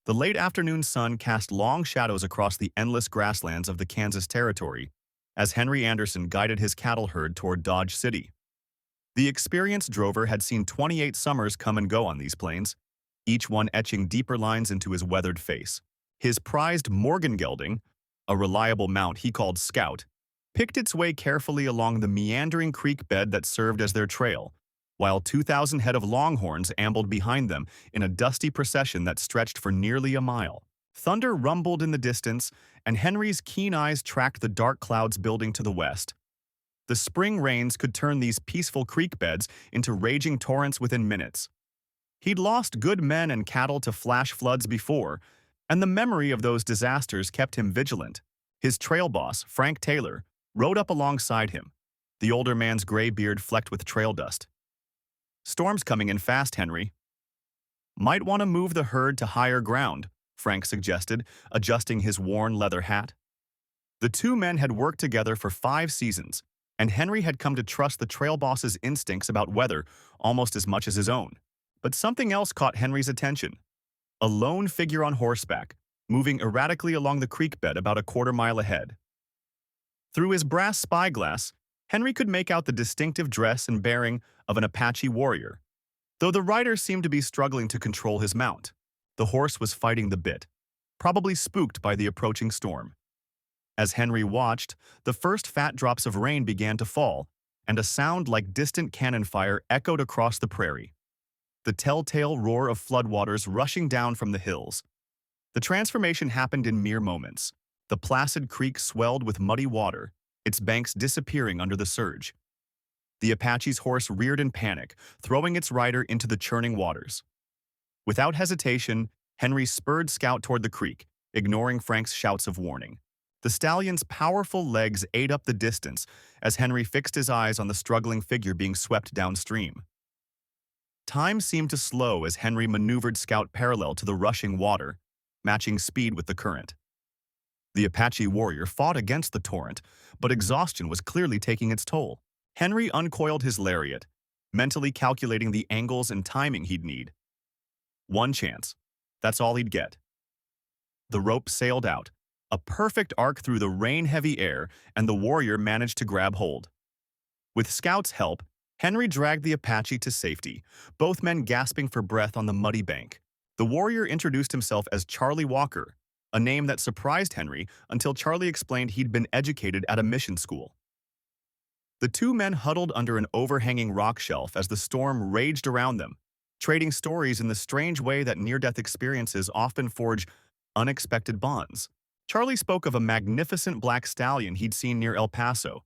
The late afternoon sun cast long shadows across the endless grasslands of the Kansas Territory as Henry Anderson guided his cattle herd toward Dodge City. The experienced drover had seen 28 summers come and go on these plains, each one etching deeper lines into his weathered face. His prized Morgan gelding, a reliable mount he called Scout, picked its way carefully along the meandering creek bed that served as their trail, while 2,000 head of longhorns ambled behind them in a dusty procession that stretched for nearly a mile. Thunder rumbled in the distance, and Henry's keen eyes tracked the dark clouds building to the west. The spring rains could turn these peaceful creek beds into raging torrents within minutes. He'd lost good men and cattle to flash floods before, and the memory of those disasters kept him vigilant. His trail boss, Frank Taylor, rode up alongside him, the older man's gray beard flecked with trail dust. "Storm's coming in fast, Henry." "Might want to move the herd to higher ground," Frank suggested, adjusting his worn leather hat. The two men had worked together for 5 seasons, and Henry had come to trust the trail boss's instincts about weather almost as much as his own. But something else caught Henry's attention. A lone figure on horseback, moving erratically along the creek bed about a quarter-mile ahead. Through his brass spyglass, Henry could make out the distinctive dress and bearing of an Apache warrior, though the rider seemed to be struggling to control his mount. The horse was fighting the bit, probably spooked by the approaching storm. As Henry watched, the first fat drops of rain began to fall, and a sound like distant cannon fire echoed across the prairie. The telltale roar of floodwaters rushing down from the hills. The transformation happened in mere moments. The placid creek swelled with muddy water, its banks disappearing under the surge. The Apache's horse reared in panic, throwing its rider into the churning waters. Without hesitation, Henry spurred Scout toward the creek, ignoring Frank's shouts of warning. The stallion's powerful legs ate up the distance as Henry fixed his eyes on the struggling figure being swept downstream. Time seemed to slow as Henry maneuvered Scout parallel to the rushing water, matching speed with the current. The Apache warrior fought against the torrent, but exhaustion was clearly taking its toll. Henry uncoiled his lariat, mentally calculating the angles and timing he'd need. One chance. That's all he'd get. The rope sailed out, a perfect arc through the rain-heavy air, and the warrior managed to grab hold. With Scout's help, Henry dragged the Apache to safety, both men gasping for breath on the muddy bank. The warrior introduced himself as Charlie Walker, a name that surprised Henry until Charlie explained he'd been educated at a mission school. The two men huddled under an overhanging rock shelf as the storm raged around them, trading stories in the strange way that near-death experiences often forge unexpected bonds. Charlie spoke of a magnificent black stallion he'd seen near El Paso,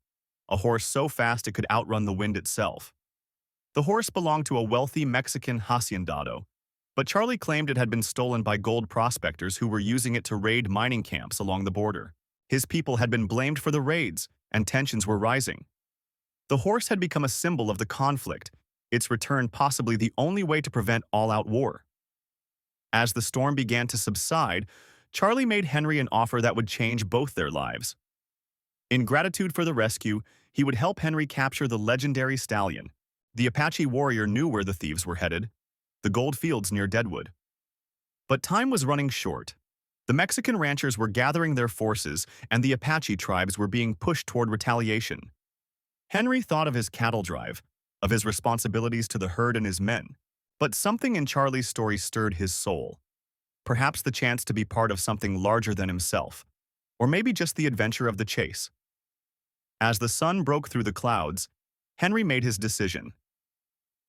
a horse so fast it could outrun the wind itself. The horse belonged to a wealthy Mexican haciendado, but Charlie claimed it had been stolen by gold prospectors who were using it to raid mining camps along the border. His people had been blamed for the raids, and tensions were rising. The horse had become a symbol of the conflict, its return possibly the only way to prevent all-out war. As the storm began to subside, Charlie made Henry an offer that would change both their lives. In gratitude for the rescue, he would help Henry capture the legendary stallion. The Apache warrior knew where the thieves were headed, the gold fields near Deadwood. But time was running short. The Mexican ranchers were gathering their forces, and the Apache tribes were being pushed toward retaliation. Henry thought of his cattle drive, of his responsibilities to the herd and his men, but something in Charlie's story stirred his soul. Perhaps the chance to be part of something larger than himself, or maybe just the adventure of the chase. As the sun broke through the clouds, Henry made his decision.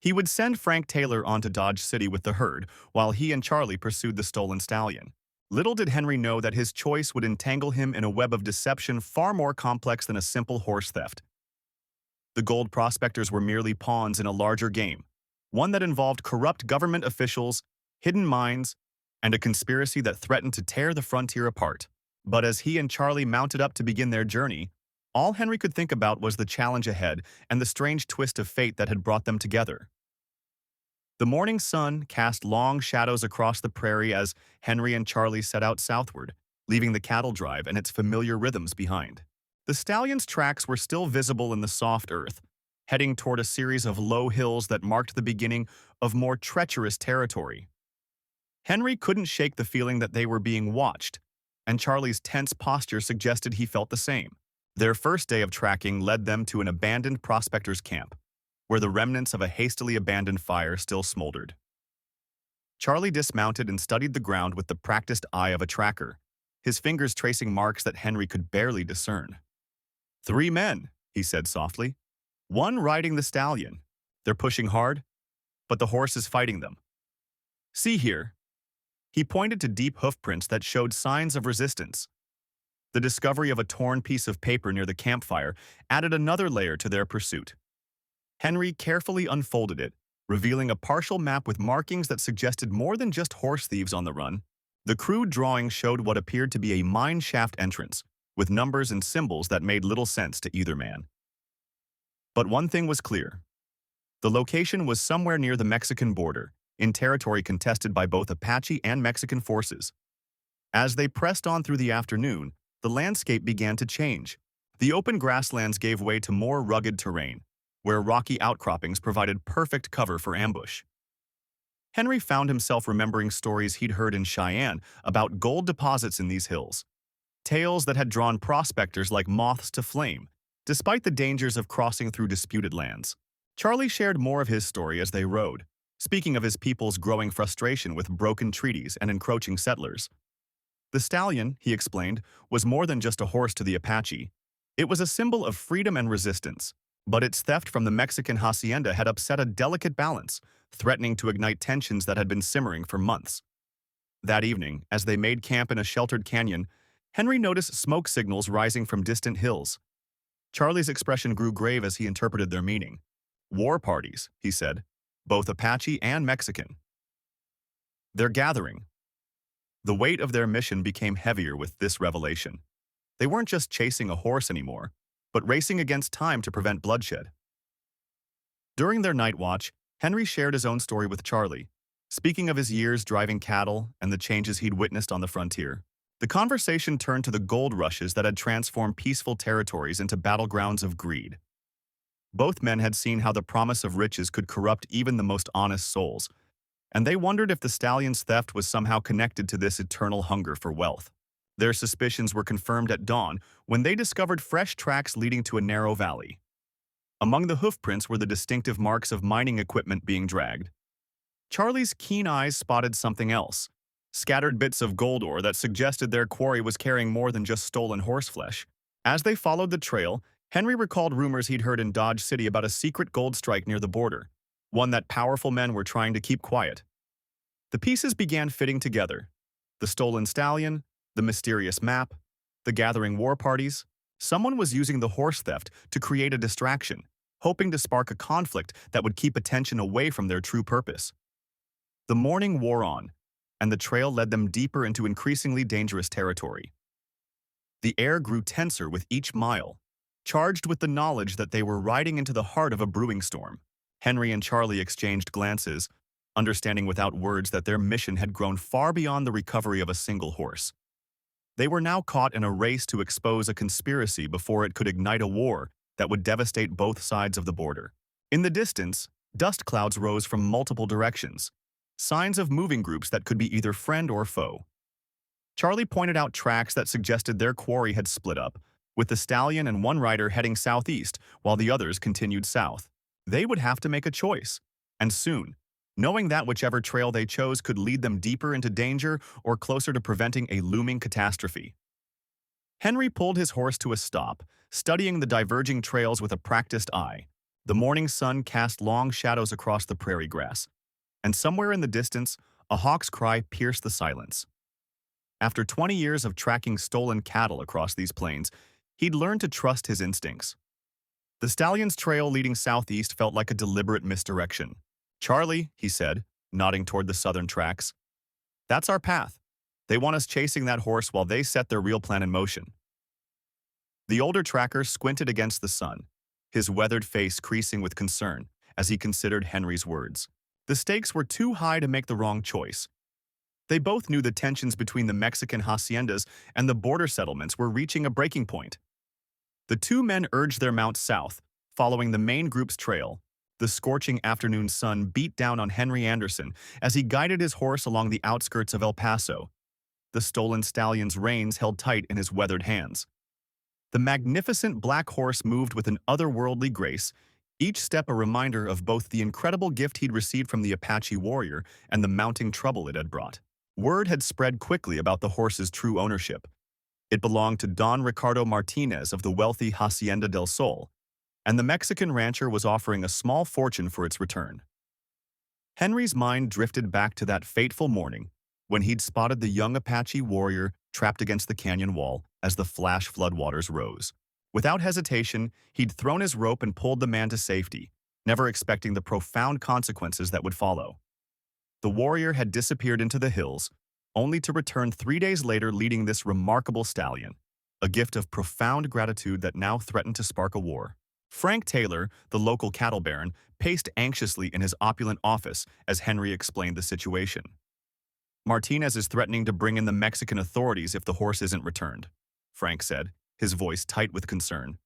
He would send Frank Taylor on to Dodge City with the herd, while he and Charlie pursued the stolen stallion. Little did Henry know that his choice would entangle him in a web of deception far more complex than a simple horse theft. The gold prospectors were merely pawns in a larger game, one that involved corrupt government officials, hidden mines, and a conspiracy that threatened to tear the frontier apart. But as he and Charlie mounted up to begin their journey, all Henry could think about was the challenge ahead and the strange twist of fate that had brought them together. The morning sun cast long shadows across the prairie as Henry and Charlie set out southward, leaving the cattle drive and its familiar rhythms behind. The stallion's tracks were still visible in the soft earth, heading toward a series of low hills that marked the beginning of more treacherous territory. Henry couldn't shake the feeling that they were being watched, and Charlie's tense posture suggested he felt the same. Their first day of tracking led them to an abandoned prospector's camp, where the remnants of a hastily abandoned fire still smoldered. Charlie dismounted and studied the ground with the practiced eye of a tracker, his fingers tracing marks that Henry could barely discern. "3 men," he said softly. "One riding the stallion. They're pushing hard, but the horse is fighting them. See here." He pointed to deep hoofprints that showed signs of resistance. The discovery of a torn piece of paper near the campfire added another layer to their pursuit. Henry carefully unfolded it, revealing a partial map with markings that suggested more than just horse thieves on the run. The crude drawing showed what appeared to be a mine shaft entrance, with numbers and symbols that made little sense to either man. But one thing was clear. The location was somewhere near the Mexican border, in territory contested by both Apache and Mexican forces. As they pressed on through the afternoon, the landscape began to change. The open grasslands gave way to more rugged terrain, where rocky outcroppings provided perfect cover for ambush. Henry found himself remembering stories he'd heard in Cheyenne about gold deposits in these hills, tales that had drawn prospectors like moths to flame, despite the dangers of crossing through disputed lands. Charlie shared more of his story as they rode, speaking of his people's growing frustration with broken treaties and encroaching settlers. The stallion, he explained, was more than just a horse to the Apache. It was a symbol of freedom and resistance, but its theft from the Mexican hacienda had upset a delicate balance, threatening to ignite tensions that had been simmering for months. That evening, as they made camp in a sheltered canyon, Henry noticed smoke signals rising from distant hills. Charlie's expression grew grave as he interpreted their meaning. "War parties," he said, "both Apache and Mexican. They're gathering." The weight of their mission became heavier with this revelation. They weren't just chasing a horse anymore, but racing against time to prevent bloodshed. During their night watch, Henry shared his own story with Charlie, speaking of his years driving cattle and the changes he'd witnessed on the frontier. The conversation turned to the gold rushes that had transformed peaceful territories into battlegrounds of greed. Both men had seen how the promise of riches could corrupt even the most honest souls, and they wondered if the stallion's theft was somehow connected to this eternal hunger for wealth. Their suspicions were confirmed at dawn when they discovered fresh tracks leading to a narrow valley. Among the hoofprints were the distinctive marks of mining equipment being dragged. Charlie's keen eyes spotted something else, scattered bits of gold ore that suggested their quarry was carrying more than just stolen horseflesh. As they followed the trail, Henry recalled rumors he'd heard in Dodge City about a secret gold strike near the border, one that powerful men were trying to keep quiet. The pieces began fitting together. The stolen stallion, the mysterious map, the gathering war parties. Someone was using the horse theft to create a distraction, hoping to spark a conflict that would keep attention away from their true purpose. The morning wore on, and the trail led them deeper into increasingly dangerous territory. The air grew tenser with each mile, charged with the knowledge that they were riding into the heart of a brewing storm. Henry and Charlie exchanged glances, understanding without words that their mission had grown far beyond the recovery of a single horse. They were now caught in a race to expose a conspiracy before it could ignite a war that would devastate both sides of the border. In the distance, dust clouds rose from multiple directions, signs of moving groups that could be either friend or foe. Charlie pointed out tracks that suggested their quarry had split up, with the stallion and one rider heading southeast while the others continued south. They would have to make a choice, and soon, knowing that whichever trail they chose could lead them deeper into danger or closer to preventing a looming catastrophe. Henry pulled his horse to a stop, studying the diverging trails with a practiced eye. The morning sun cast long shadows across the prairie grass, and somewhere in the distance, a hawk's cry pierced the silence. After 20 years of tracking stolen cattle across these plains, he'd learned to trust his instincts. The stallion's trail leading southeast felt like a deliberate misdirection. "Charlie," he said, nodding toward the southern tracks, "that's our path. They want us chasing that horse while they set their real plan in motion." The older tracker squinted against the sun, his weathered face creasing with concern as he considered Henry's words. The stakes were too high to make the wrong choice. They both knew the tensions between the Mexican haciendas and the border settlements were reaching a breaking point. The two men urged their mounts south, following the main group's trail, The scorching afternoon sun beat down on Henry Anderson as he guided his horse along the outskirts of El Paso. The stolen stallion's reins held tight in his weathered hands. The magnificent black horse moved with an otherworldly grace, each step a reminder of both the incredible gift he'd received from the Apache warrior and the mounting trouble it had brought. Word had spread quickly about the horse's true ownership. It belonged to Don Ricardo Martinez of the wealthy Hacienda del Sol, and the Mexican rancher was offering a small fortune for its return. Henry's mind drifted back to that fateful morning when he'd spotted the young Apache warrior trapped against the canyon wall as the flash floodwaters rose. Without hesitation, he'd thrown his rope and pulled the man to safety, never expecting the profound consequences that would follow. The warrior had disappeared into the hills, only to return 3 days later leading this remarkable stallion, a gift of profound gratitude that now threatened to spark a war. Frank Taylor, the local cattle baron, paced anxiously in his opulent office as Henry explained the situation. "Martinez is threatening to bring in the Mexican authorities if the horse isn't returned," Frank said, his voice tight with concern.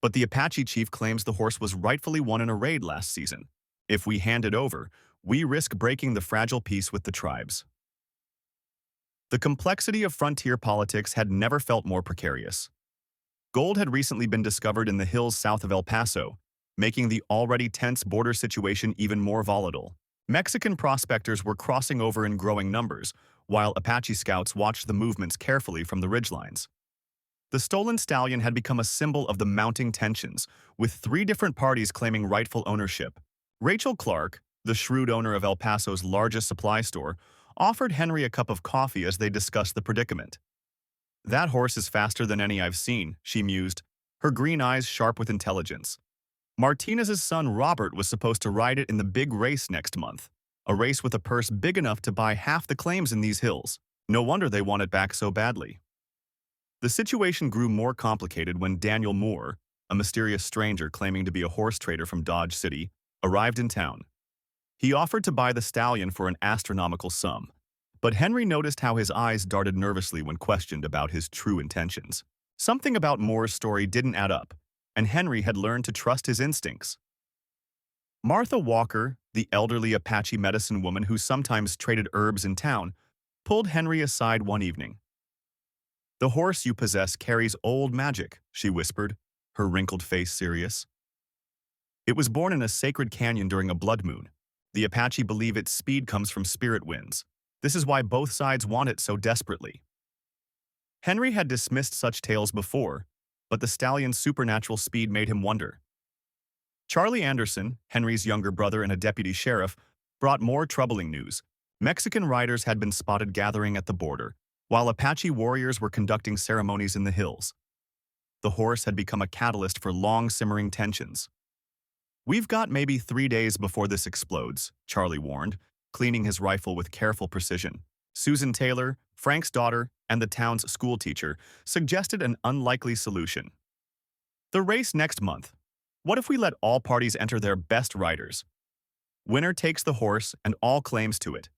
"But the Apache chief claims the horse was rightfully won in a raid last season. If we hand it over, we risk breaking the fragile peace with the tribes." The complexity of frontier politics had never felt more precarious. Gold had recently been discovered in the hills south of El Paso, making the already tense border situation even more volatile. Mexican prospectors were crossing over in growing numbers, while Apache scouts watched the movements carefully from the ridgelines. The stolen stallion had become a symbol of the mounting tensions, with 3 different parties claiming rightful ownership. Rachel Clark, the shrewd owner of El Paso's largest supply store, offered Henry a cup of coffee as they discussed the predicament. "That horse is faster than any I've seen," she mused, her green eyes sharp with intelligence. "Martinez's son Robert was supposed to ride it in the big race next month, a race with a purse big enough to buy half the claims in these hills. No wonder they want it back so badly." The situation grew more complicated when Daniel Moore, a mysterious stranger claiming to be a horse trader from Dodge City, arrived in town. He offered to buy the stallion for an astronomical sum, but Henry noticed how his eyes darted nervously when questioned about his true intentions. Something about Moore's story didn't add up, and Henry had learned to trust his instincts. Martha Walker, the elderly Apache medicine woman who sometimes traded herbs in town, pulled Henry aside one evening. "The horse you possess carries old magic," she whispered, her wrinkled face serious. "It was born in a sacred canyon during a blood moon. The Apache believe its speed comes from spirit winds. This is why both sides want it so desperately." Henry had dismissed such tales before, but the stallion's supernatural speed made him wonder. Charlie Anderson, Henry's younger brother and a deputy sheriff, brought more troubling news. Mexican riders had been spotted gathering at the border, while Apache warriors were conducting ceremonies in the hills. The horse had become a catalyst for long-simmering tensions. "We've got maybe 3 days before this explodes," Charlie warned, cleaning his rifle with careful precision. Susan Taylor, Frank's daughter, and the town's schoolteacher suggested an unlikely solution. "The race next month. What if we let all parties enter their best riders? Winner takes the horse and all claims to it.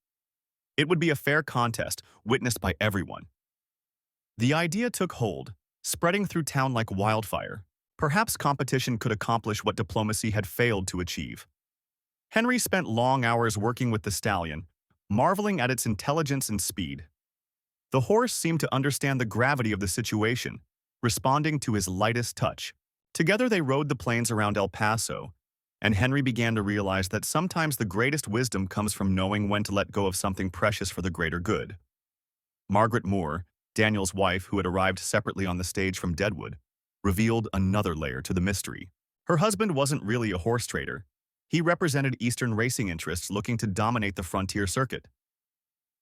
It would be a fair contest, witnessed by everyone." The idea took hold, spreading through town like wildfire. Perhaps competition could accomplish what diplomacy had failed to achieve. Henry spent long hours working with the stallion, marveling at its intelligence and speed. The horse seemed to understand the gravity of the situation, responding to his lightest touch. Together they rode the plains around El Paso, and Henry began to realize that sometimes the greatest wisdom comes from knowing when to let go of something precious for the greater good. Margaret Moore, Daniel's wife who had arrived separately on the stage from Deadwood, revealed another layer to the mystery. Her husband wasn't really a horse trader. He represented Eastern racing interests looking to dominate the frontier circuit.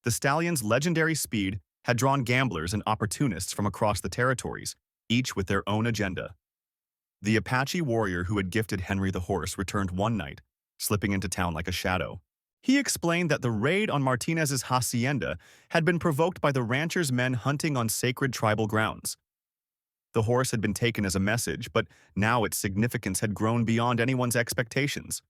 The stallion's legendary speed had drawn gamblers and opportunists from across the territories, each with their own agenda. The Apache warrior who had gifted Henry the horse returned one night, slipping into town like a shadow. He explained that the raid on Martinez's hacienda had been provoked by the rancher's men hunting on sacred tribal grounds. The horse had been taken as a message, but now its significance had grown beyond anyone's expectations.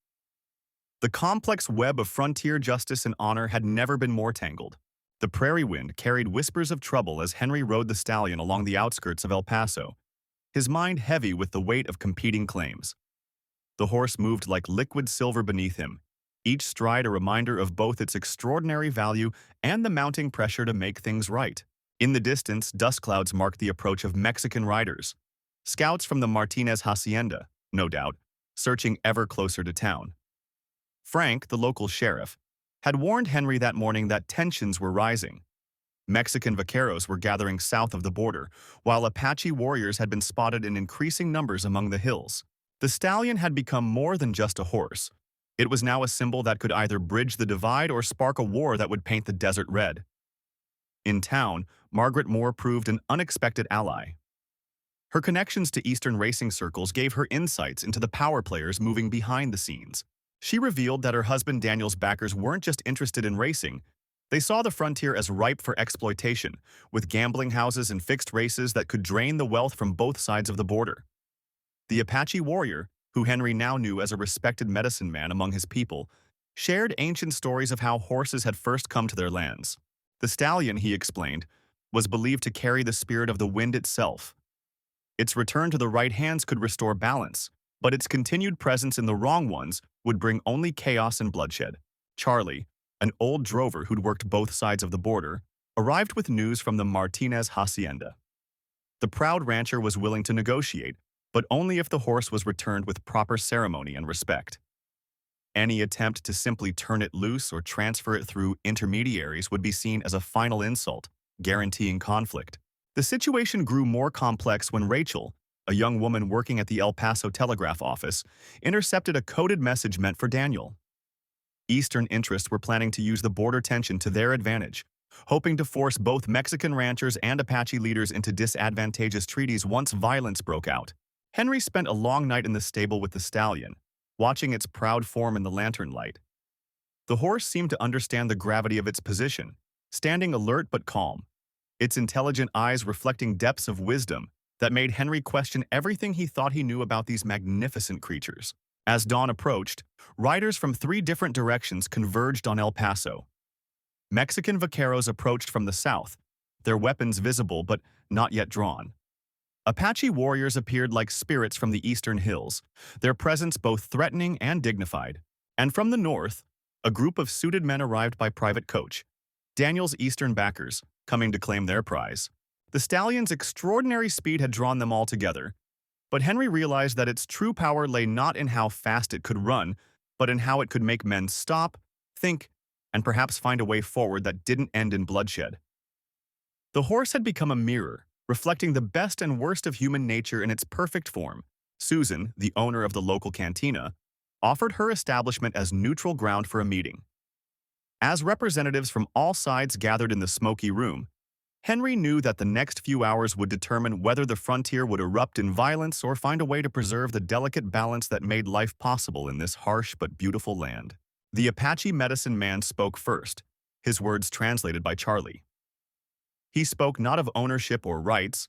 The complex web of frontier justice and honor had never been more tangled. The prairie wind carried whispers of trouble as Henry rode the stallion along the outskirts of El Paso, his mind heavy with the weight of competing claims. The horse moved like liquid silver beneath him, each stride a reminder of both its extraordinary value and the mounting pressure to make things right. In the distance, dust clouds marked the approach of Mexican riders, scouts from the Martinez hacienda, no doubt, searching ever closer to town. Frank, the local sheriff, had warned Henry that morning that tensions were rising. Mexican vaqueros were gathering south of the border, while Apache warriors had been spotted in increasing numbers among the hills. The stallion had become more than just a horse. It was now a symbol that could either bridge the divide or spark a war that would paint the desert red. In town, Margaret Moore proved an unexpected ally. Her connections to Eastern racing circles gave her insights into the power players moving behind the scenes. She revealed that her husband Daniel's backers weren't just interested in racing. They saw the frontier as ripe for exploitation, with gambling houses and fixed races that could drain the wealth from both sides of the border. The Apache warrior, who Henry now knew as a respected medicine man among his people, shared ancient stories of how horses had first come to their lands. The stallion, he explained, was believed to carry the spirit of the wind itself. Its return to the right hands could restore balance, but its continued presence in the wrong ones would bring only chaos and bloodshed. Charlie, an old drover who'd worked both sides of the border, arrived with news from the Martinez hacienda. The proud rancher was willing to negotiate, but only if the horse was returned with proper ceremony and respect. Any attempt to simply turn it loose or transfer it through intermediaries would be seen as a final insult, guaranteeing conflict. The situation grew more complex when Rachel, a young woman working at the El Paso telegraph office, intercepted a coded message meant for Daniel. Eastern interests were planning to use the border tension to their advantage, hoping to force both Mexican ranchers and Apache leaders into disadvantageous treaties once violence broke out. Henry spent a long night in the stable with the stallion, watching its proud form in the lantern light. The horse seemed to understand the gravity of its position, standing alert but calm, its intelligent eyes reflecting depths of wisdom that made Henry question everything he thought he knew about these magnificent creatures. As dawn approached, riders from 3 different directions converged on El Paso. Mexican vaqueros approached from the south, their weapons visible but not yet drawn. Apache warriors appeared like spirits from the eastern hills, their presence both threatening and dignified. And from the north, a group of suited men arrived by private coach, Daniel's eastern backers, coming to claim their prize. The stallion's extraordinary speed had drawn them all together, but Henry realized that its true power lay not in how fast it could run, but in how it could make men stop, think, and perhaps find a way forward that didn't end in bloodshed. The horse had become a mirror, reflecting the best and worst of human nature in its perfect form. Susan, the owner of the local cantina, offered her establishment as neutral ground for a meeting. As representatives from all sides gathered in the smoky room, Henry knew that the next few hours would determine whether the frontier would erupt in violence or find a way to preserve the delicate balance that made life possible in this harsh but beautiful land. The Apache medicine man spoke first, his words translated by Charlie. He spoke not of ownership or rights,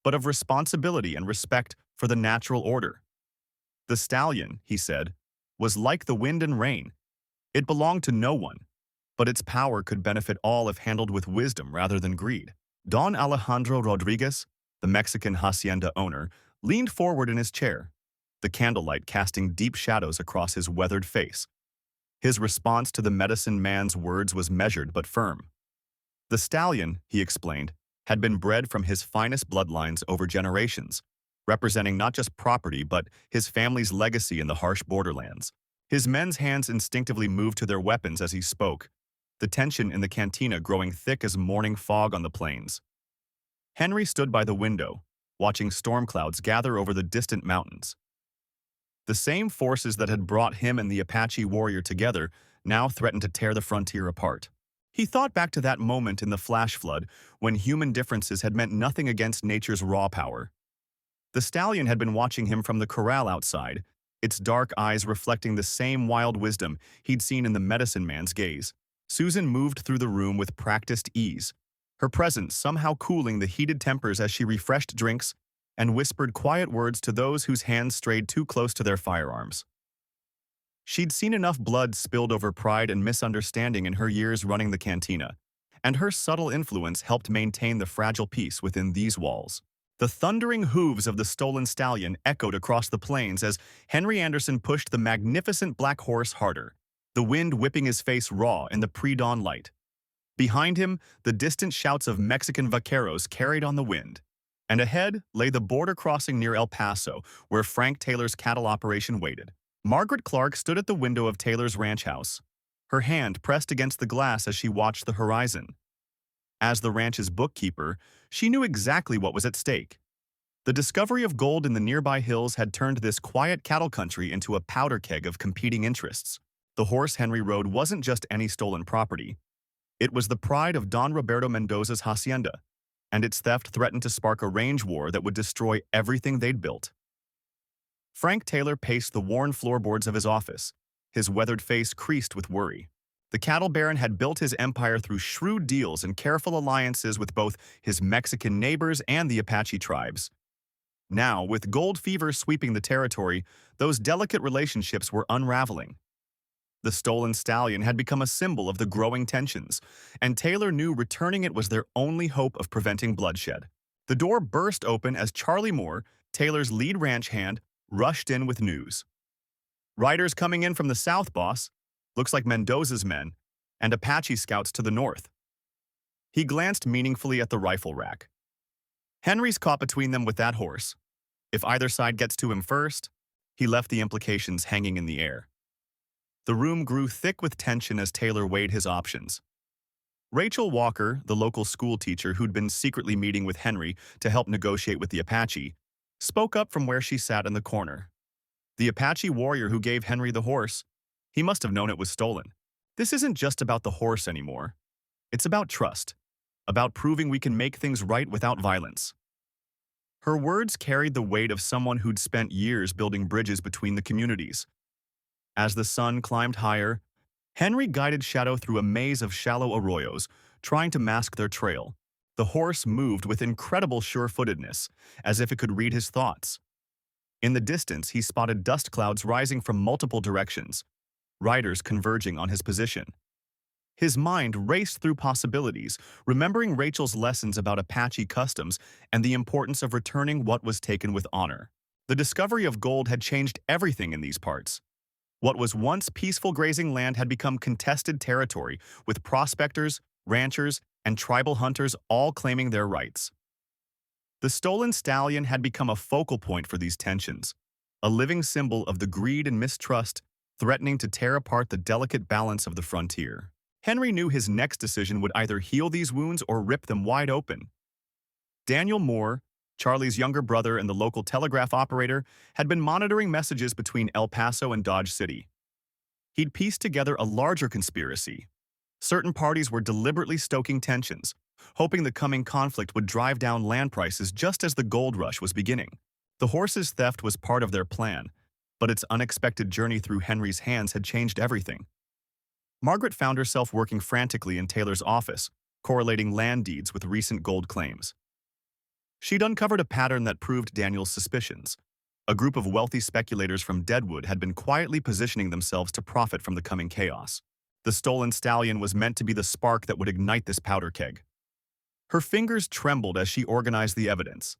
but of responsibility and respect for the natural order. The stallion, he said, was like the wind and rain. It belonged to no one, but its power could benefit all if handled with wisdom rather than greed. Don Alejandro Rodriguez, the Mexican hacienda owner, leaned forward in his chair, the candlelight casting deep shadows across his weathered face. His response to the medicine man's words was measured but firm. The stallion, he explained, had been bred from his finest bloodlines over generations, representing not just property but his family's legacy in the harsh borderlands. His men's hands instinctively moved to their weapons as he spoke, the tension in the cantina growing thick as morning fog on the plains. Henry stood by the window, watching storm clouds gather over the distant mountains. The same forces that had brought him and the Apache warrior together now threatened to tear the frontier apart. He thought back to that moment in the flash flood when human differences had meant nothing against nature's raw power. The stallion had been watching him from the corral outside, its dark eyes reflecting the same wild wisdom he'd seen in the medicine man's gaze. Susan moved through the room with practiced ease, her presence somehow cooling the heated tempers as she refreshed drinks and whispered quiet words to those whose hands strayed too close to their firearms. She'd seen enough blood spilled over pride and misunderstanding in her years running the cantina, and her subtle influence helped maintain the fragile peace within these walls. The thundering hooves of the stolen stallion echoed across the plains as Henry Anderson pushed the magnificent black horse harder, the wind whipping his face raw in the pre-dawn light. Behind him, the distant shouts of Mexican vaqueros carried on the wind. And ahead lay the border crossing near El Paso, where Frank Taylor's cattle operation waited. Margaret Clark stood at the window of Taylor's ranch house, her hand pressed against the glass as she watched the horizon. As the ranch's bookkeeper, she knew exactly what was at stake. The discovery of gold in the nearby hills had turned this quiet cattle country into a powder keg of competing interests. The horse Henry rode wasn't just any stolen property. It was the pride of Don Roberto Mendoza's hacienda, and its theft threatened to spark a range war that would destroy everything they'd built. Frank Taylor paced the worn floorboards of his office, his weathered face creased with worry. The cattle baron had built his empire through shrewd deals and careful alliances with both his Mexican neighbors and the Apache tribes. Now, with gold fever sweeping the territory, those delicate relationships were unraveling. The stolen stallion had become a symbol of the growing tensions, and Taylor knew returning it was their only hope of preventing bloodshed. The door burst open as Charlie Moore, Taylor's lead ranch hand, rushed in with news. "Riders coming in from the south, boss. Looks like Mendoza's men, and Apache scouts to the north." He glanced meaningfully at the rifle rack. "Henry's caught between them with that horse. If either side gets to him first," he left the implications hanging in the air. The room grew thick with tension as Taylor weighed his options. Rachel Walker, the local schoolteacher who'd been secretly meeting with Henry to help negotiate with the Apache, spoke up from where she sat in the corner. "The Apache warrior who gave Henry the horse, he must have known it was stolen. This isn't just about the horse anymore. It's about trust, about proving we can make things right without violence." Her words carried the weight of someone who'd spent years building bridges between the communities. As the sun climbed higher, Henry guided Shadow through a maze of shallow arroyos, trying to mask their trail. The horse moved with incredible sure-footedness, as if it could read his thoughts. In the distance, he spotted dust clouds rising from multiple directions, riders converging on his position. His mind raced through possibilities, remembering Rachel's lessons about Apache customs and the importance of returning what was taken with honor. The discovery of gold had changed everything in these parts. What was once peaceful grazing land had become contested territory, with prospectors, ranchers, and tribal hunters all claiming their rights. The stolen stallion had become a focal point for these tensions, a living symbol of the greed and mistrust threatening to tear apart the delicate balance of the frontier. Henry knew his next decision would either heal these wounds or rip them wide open. Daniel Moore, Charlie's younger brother and the local telegraph operator, had been monitoring messages between El Paso and Dodge City. He'd pieced together a larger conspiracy. Certain parties were deliberately stoking tensions, hoping the coming conflict would drive down land prices just as the gold rush was beginning. The horse's theft was part of their plan, but its unexpected journey through Henry's hands had changed everything. Margaret found herself working frantically in Taylor's office, correlating land deeds with recent gold claims. She'd uncovered a pattern that proved Daniel's suspicions. A group of wealthy speculators from Deadwood had been quietly positioning themselves to profit from the coming chaos. The stolen stallion was meant to be the spark that would ignite this powder keg. Her fingers trembled as she organized the evidence.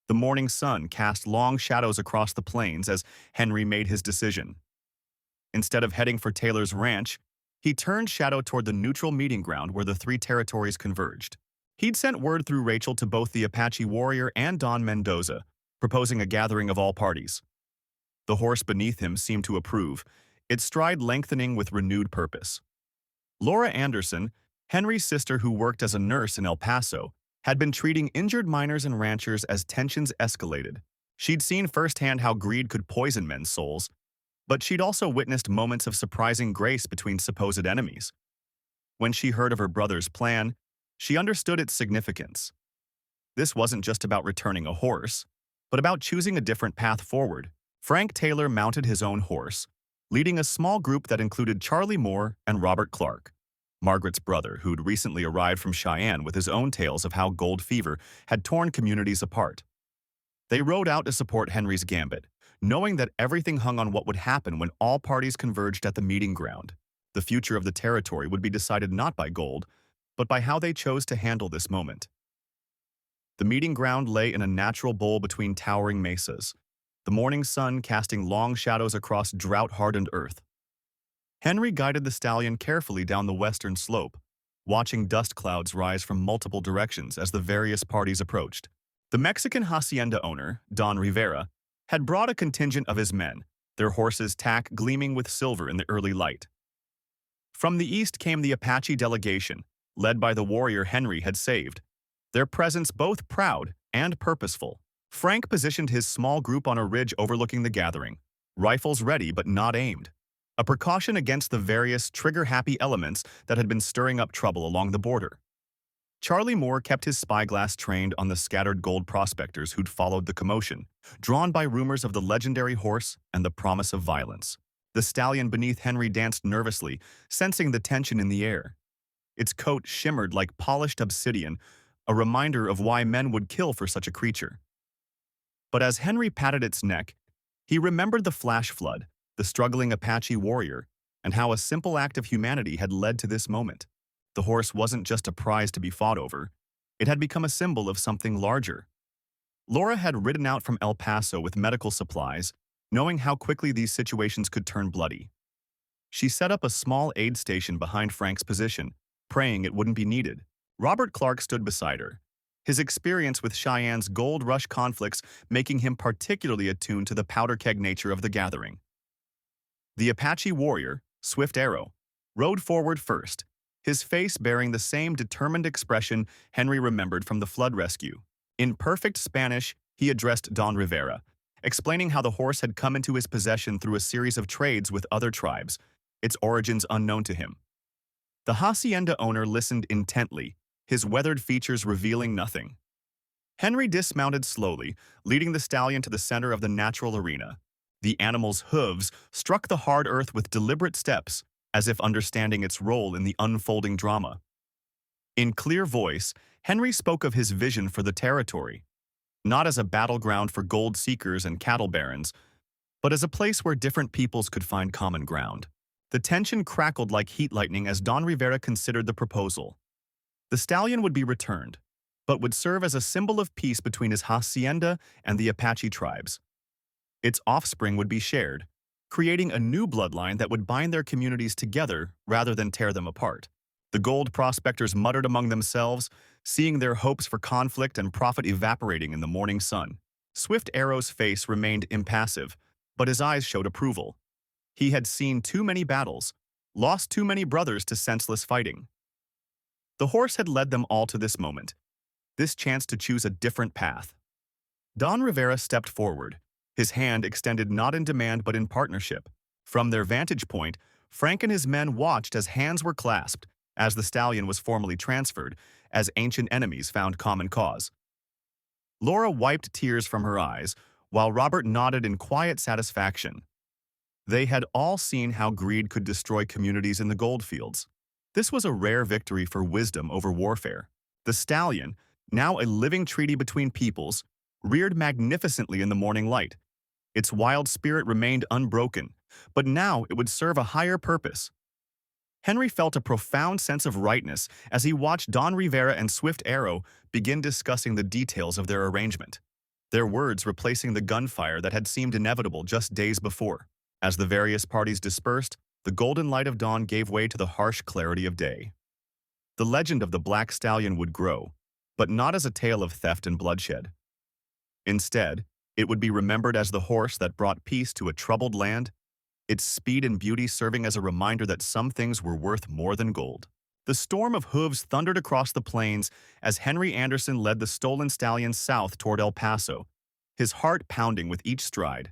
The morning sun cast long shadows across the plains as Henry made his decision. Instead of heading for Taylor's ranch, he turned Shadow toward the neutral meeting ground where the three territories converged. He'd sent word through Rachel to both the Apache warrior and Don Mendoza, proposing a gathering of all parties. The horse beneath him seemed to approve, its stride lengthening with renewed purpose. Laura Anderson, Henry's sister who worked as a nurse in El Paso, had been treating injured miners and ranchers as tensions escalated. She'd seen firsthand how greed could poison men's souls, but she'd also witnessed moments of surprising grace between supposed enemies. When she heard of her brother's plan, she understood its significance. This wasn't just about returning a horse, but about choosing a different path forward. Frank Taylor mounted his own horse, leading a small group that included Charlie Moore and Robert Clark, Margaret's brother who'd recently arrived from Cheyenne with his own tales of how gold fever had torn communities apart. They rode out to support Henry's gambit, knowing that everything hung on what would happen when all parties converged at the meeting ground. The future of the territory would be decided not by gold, but by how they chose to handle this moment. The meeting ground lay in a natural bowl between towering mesas, the morning sun casting long shadows across drought-hardened earth. Henry guided the stallion carefully down the western slope, watching dust clouds rise from multiple directions as the various parties approached. The Mexican hacienda owner, Don Rivera, had brought a contingent of his men, their horses' tack gleaming with silver in the early light. From the east came the Apache delegation, led by the warrior Henry had saved, their presence both proud and purposeful. Frank positioned his small group on a ridge overlooking the gathering, rifles ready but not aimed, a precaution against the various trigger-happy elements that had been stirring up trouble along the border. Charlie Moore kept his spyglass trained on the scattered gold prospectors who'd followed the commotion, drawn by rumors of the legendary horse and the promise of violence. The stallion beneath Henry danced nervously, sensing the tension in the air. Its coat shimmered like polished obsidian, a reminder of why men would kill for such a creature. But as Henry patted its neck, he remembered the flash flood, the struggling Apache warrior, and how a simple act of humanity had led to this moment. The horse wasn't just a prize to be fought over. It had become a symbol of something larger. Laura had ridden out from El Paso with medical supplies, knowing how quickly these situations could turn bloody. She set up a small aid station behind Frank's position, praying it wouldn't be needed. Robert Clark stood beside her, his experience with Cheyenne's Gold Rush conflicts making him particularly attuned to the powder keg nature of the gathering. The Apache warrior, Swift Arrow, rode forward first, his face bearing the same determined expression Henry remembered from the flood rescue. In perfect Spanish, he addressed Don Rivera, explaining how the horse had come into his possession through a series of trades with other tribes, its origins unknown to him. The hacienda owner listened intently, his weathered features revealing nothing. Henry dismounted slowly, leading the stallion to the center of the natural arena. The animal's hooves struck the hard earth with deliberate steps, as if understanding its role in the unfolding drama. In clear voice, Henry spoke of his vision for the territory, not as a battleground for gold seekers and cattle barons, but as a place where different peoples could find common ground. The tension crackled like heat lightning as Don Rivera considered the proposal. The stallion would be returned, but would serve as a symbol of peace between his hacienda and the Apache tribes. Its offspring would be shared, creating a new bloodline that would bind their communities together rather than tear them apart. The gold prospectors muttered among themselves, seeing their hopes for conflict and profit evaporating in the morning sun. Swift Arrow's face remained impassive, but his eyes showed approval. He had seen too many battles, lost too many brothers to senseless fighting. The horse had led them all to this moment, this chance to choose a different path. Don Rivera stepped forward, his hand extended not in demand but in partnership. From their vantage point, Frank and his men watched as hands were clasped, as the stallion was formally transferred, as ancient enemies found common cause. Laura wiped tears from her eyes, while Robert nodded in quiet satisfaction. They had all seen how greed could destroy communities in the goldfields. This was a rare victory for wisdom over warfare. The stallion, now a living treaty between peoples, reared magnificently in the morning light. Its wild spirit remained unbroken, but now it would serve a higher purpose. Henry felt a profound sense of rightness as he watched Don Rivera and Swift Arrow begin discussing the details of their arrangement, their words replacing the gunfire that had seemed inevitable just days before. As the various parties dispersed, the golden light of dawn gave way to the harsh clarity of day. The legend of the Black Stallion would grow, but not as a tale of theft and bloodshed. Instead, it would be remembered as the horse that brought peace to a troubled land, its speed and beauty serving as a reminder that some things were worth more than gold. The storm of hooves thundered across the plains as Henry Anderson led the stolen stallion south toward El Paso, his heart pounding with each stride.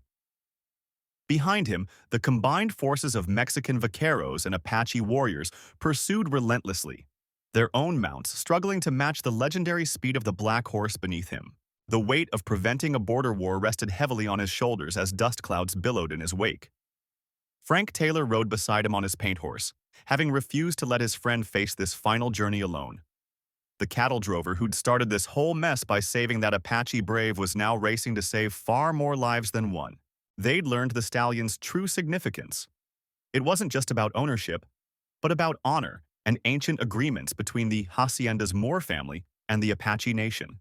Behind him, the combined forces of Mexican vaqueros and Apache warriors pursued relentlessly, their own mounts struggling to match the legendary speed of the black horse beneath him. The weight of preventing a border war rested heavily on his shoulders as dust clouds billowed in his wake. Frank Taylor rode beside him on his paint horse, having refused to let his friend face this final journey alone. The cattle drover who'd started this whole mess by saving that Apache brave was now racing to save far more lives than one. They'd learned the stallion's true significance. It wasn't just about ownership, but about honor and ancient agreements between the Hacienda's Moore family and the Apache Nation.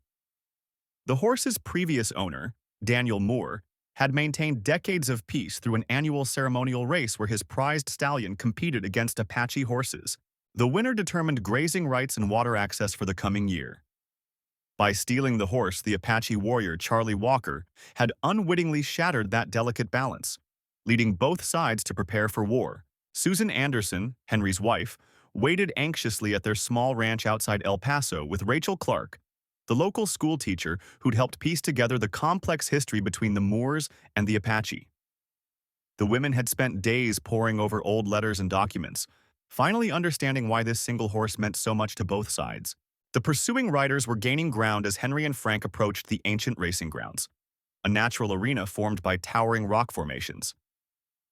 The horse's previous owner, Daniel Moore, had maintained decades of peace through an annual ceremonial race where his prized stallion competed against Apache horses. The winner determined grazing rights and water access for the coming year. By stealing the horse, the Apache warrior Charlie Walker had unwittingly shattered that delicate balance, leading both sides to prepare for war. Susan Anderson, Henry's wife, waited anxiously at their small ranch outside El Paso with Rachel Clark, the local schoolteacher who'd helped piece together the complex history between the Moors and the Apache. The women had spent days poring over old letters and documents, finally understanding why this single horse meant so much to both sides. The pursuing riders were gaining ground as Henry and Frank approached the ancient racing grounds, a natural arena formed by towering rock formations.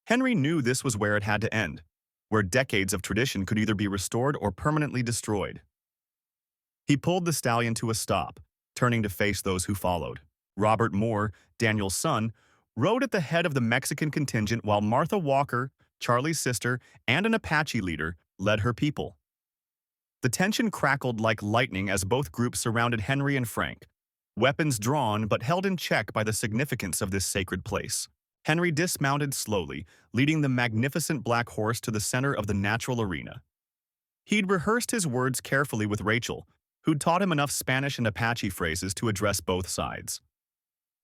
Henry knew this was where it had to end, where decades of tradition could either be restored or permanently destroyed. He pulled the stallion to a stop, turning to face those who followed. Robert Moore, Daniel's son, rode at the head of the Mexican contingent while Martha Walker, Charlie's sister, and an Apache leader led her people. The tension crackled like lightning as both groups surrounded Henry and Frank, weapons drawn but held in check by the significance of this sacred place. Henry dismounted slowly, leading the magnificent black horse to the center of the natural arena. He'd rehearsed his words carefully with Rachel, who'd taught him enough Spanish and Apache phrases to address both sides.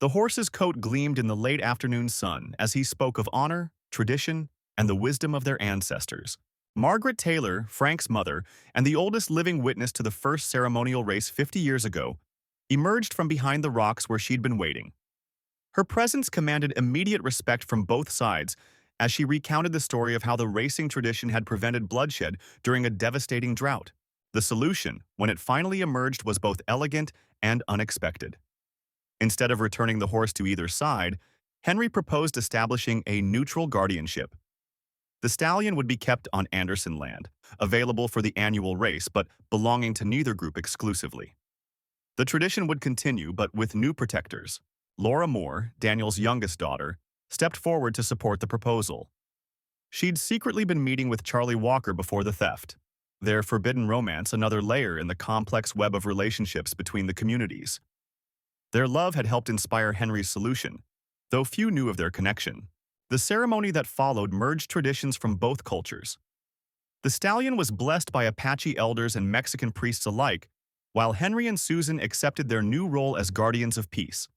The horse's coat gleamed in the late afternoon sun as he spoke of honor, tradition, and the wisdom of their ancestors. Margaret Taylor, Frank's mother, and the oldest living witness to the first ceremonial race 50 years ago, emerged from behind the rocks where she'd been waiting. Her presence commanded immediate respect from both sides as she recounted the story of how the racing tradition had prevented bloodshed during a devastating drought. The solution, when it finally emerged, was both elegant and unexpected. Instead of returning the horse to either side, Henry proposed establishing a neutral guardianship. The stallion would be kept on Anderson land, available for the annual race but belonging to neither group exclusively. The tradition would continue, but with new protectors. Laura Moore, Daniel's youngest daughter, stepped forward to support the proposal. She'd secretly been meeting with Charlie Walker before the theft, their forbidden romance another layer in the complex web of relationships between the communities. Their love had helped inspire Henry's solution, though few knew of their connection. The ceremony that followed merged traditions from both cultures. The stallion was blessed by Apache elders and Mexican priests alike, while Henry and Susan accepted their new role as guardians of peace.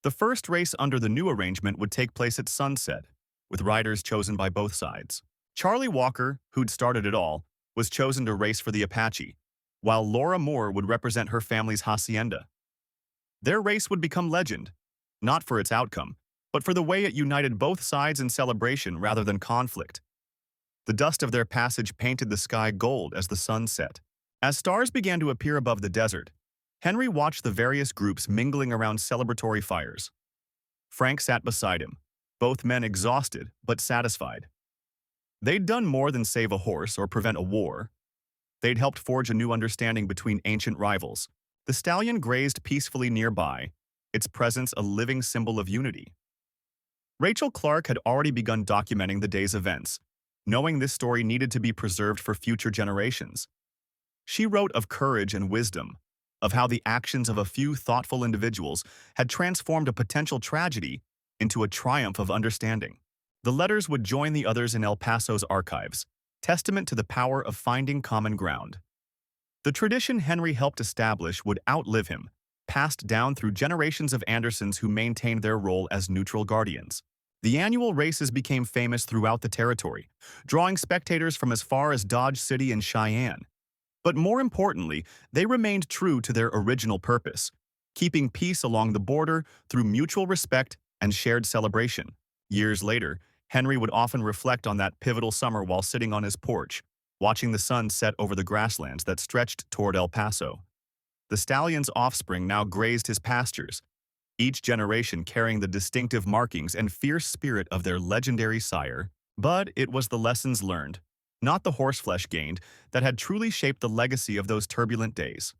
The first race under the new arrangement would take place at sunset, with riders chosen by both sides. Charlie Walker, who'd started it all, was chosen to race for the Apache, while Laura Moore would represent her family's hacienda. Their race would become legend, not for its outcome, but for the way it united both sides in celebration rather than conflict. The dust of their passage painted the sky gold as the sun set. As stars began to appear above the desert, Henry watched the various groups mingling around celebratory fires. Frank sat beside him, both men exhausted but satisfied. They'd done more than save a horse or prevent a war. They'd helped forge a new understanding between ancient rivals. The stallion grazed peacefully nearby, its presence a living symbol of unity. Rachel Clark had already begun documenting the day's events, knowing this story needed to be preserved for future generations. She wrote of courage and wisdom, of how the actions of a few thoughtful individuals had transformed a potential tragedy into a triumph of understanding. The letters would join the others in El Paso's archives, testament to the power of finding common ground. The tradition Henry helped establish would outlive him, passed down through generations of Andersons who maintained their role as neutral guardians. The annual races became famous throughout the territory, drawing spectators from as far as Dodge City and Cheyenne. But more importantly, they remained true to their original purpose, keeping peace along the border through mutual respect and shared celebration. Years later, Henry would often reflect on that pivotal summer while sitting on his porch, watching the sun set over the grasslands that stretched toward El Paso. The stallion's offspring now grazed his pastures, each generation carrying the distinctive markings and fierce spirit of their legendary sire. But it was the lessons learned, not the horseflesh gained, that had truly shaped the legacy of those turbulent days.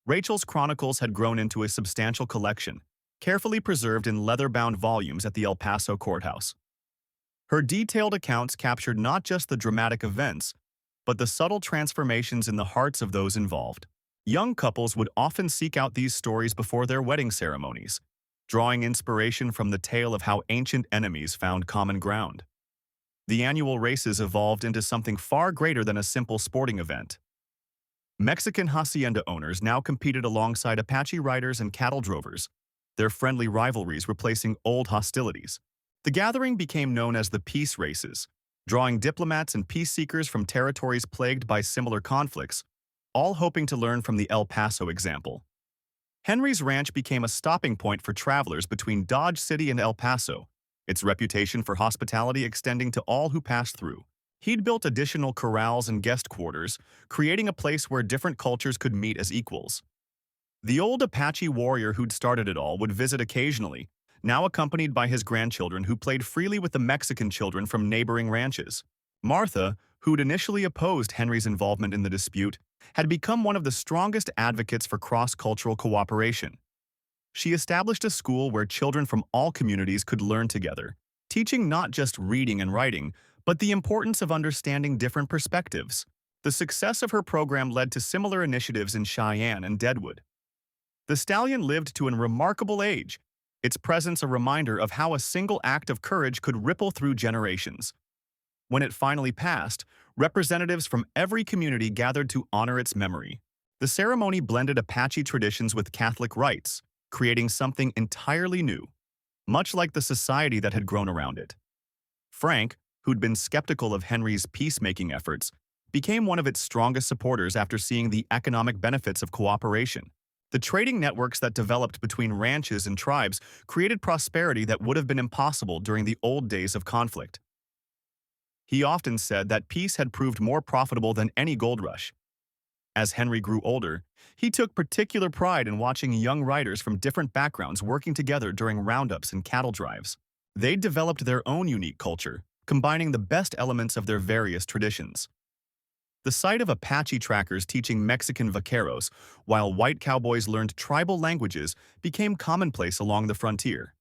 Rachel's chronicles had grown into a substantial collection, carefully preserved in leather-bound volumes at the El Paso courthouse. Her detailed accounts captured not just the dramatic events, but the subtle transformations in the hearts of those involved. Young couples would often seek out these stories before their wedding ceremonies, drawing inspiration from the tale of how ancient enemies found common ground. The annual races evolved into something far greater than a simple sporting event. Mexican hacienda owners now competed alongside Apache riders and cattle drovers, their friendly rivalries replacing old hostilities. The gathering became known as the peace races, drawing diplomats and peace seekers from territories plagued by similar conflicts, all hoping to learn from the El Paso example. Henry's ranch became a stopping point for travelers between Dodge City and El Paso, its reputation for hospitality extending to all who passed through. He'd built additional corrals and guest quarters, creating a place where different cultures could meet as equals. The old Apache warrior who'd started it all would visit occasionally, now accompanied by his grandchildren who played freely with the Mexican children from neighboring ranches. Martha, who'd initially opposed Henry's involvement in the dispute, had become one of the strongest advocates for cross-cultural cooperation. She established a school where children from all communities could learn together, teaching not just reading and writing, but the importance of understanding different perspectives. The success of her program led to similar initiatives in Cheyenne and Deadwood. The stallion lived to a remarkable age, its presence a reminder of how a single act of courage could ripple through generations. When it finally passed, representatives from every community gathered to honor its memory. The ceremony blended Apache traditions with Catholic rites, creating something entirely new, much like the society that had grown around it. Frank, who'd been skeptical of Henry's peacemaking efforts, became one of its strongest supporters after seeing the economic benefits of cooperation. The trading networks that developed between ranches and tribes created prosperity that would have been impossible during the old days of conflict. He often said that peace had proved more profitable than any gold rush. As Henry grew older, he took particular pride in watching young riders from different backgrounds working together during roundups and cattle drives. They developed their own unique culture, combining the best elements of their various traditions. The sight of Apache trackers teaching Mexican vaqueros, while white cowboys learned tribal languages, became commonplace along the frontier.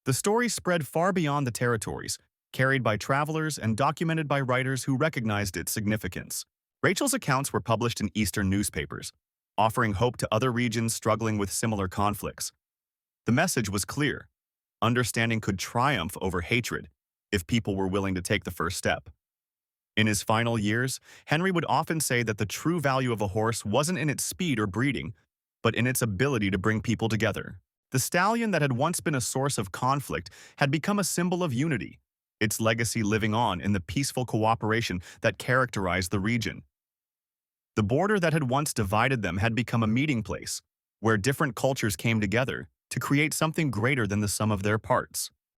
The story spread far beyond the territories, carried by travelers and documented by writers who recognized its significance. Rachel's accounts were published in Eastern newspapers, offering hope to other regions struggling with similar conflicts. The message was clear: understanding could triumph over hatred if people were willing to take the first step. In his final years, Henry would often say that the true value of a horse wasn't in its speed or breeding, but in its ability to bring people together. The stallion that had once been a source of conflict had become a symbol of unity, its legacy living on in the peaceful cooperation that characterized the region. The border that had once divided them had become a meeting place, where different cultures came together to create something greater than the sum of their parts.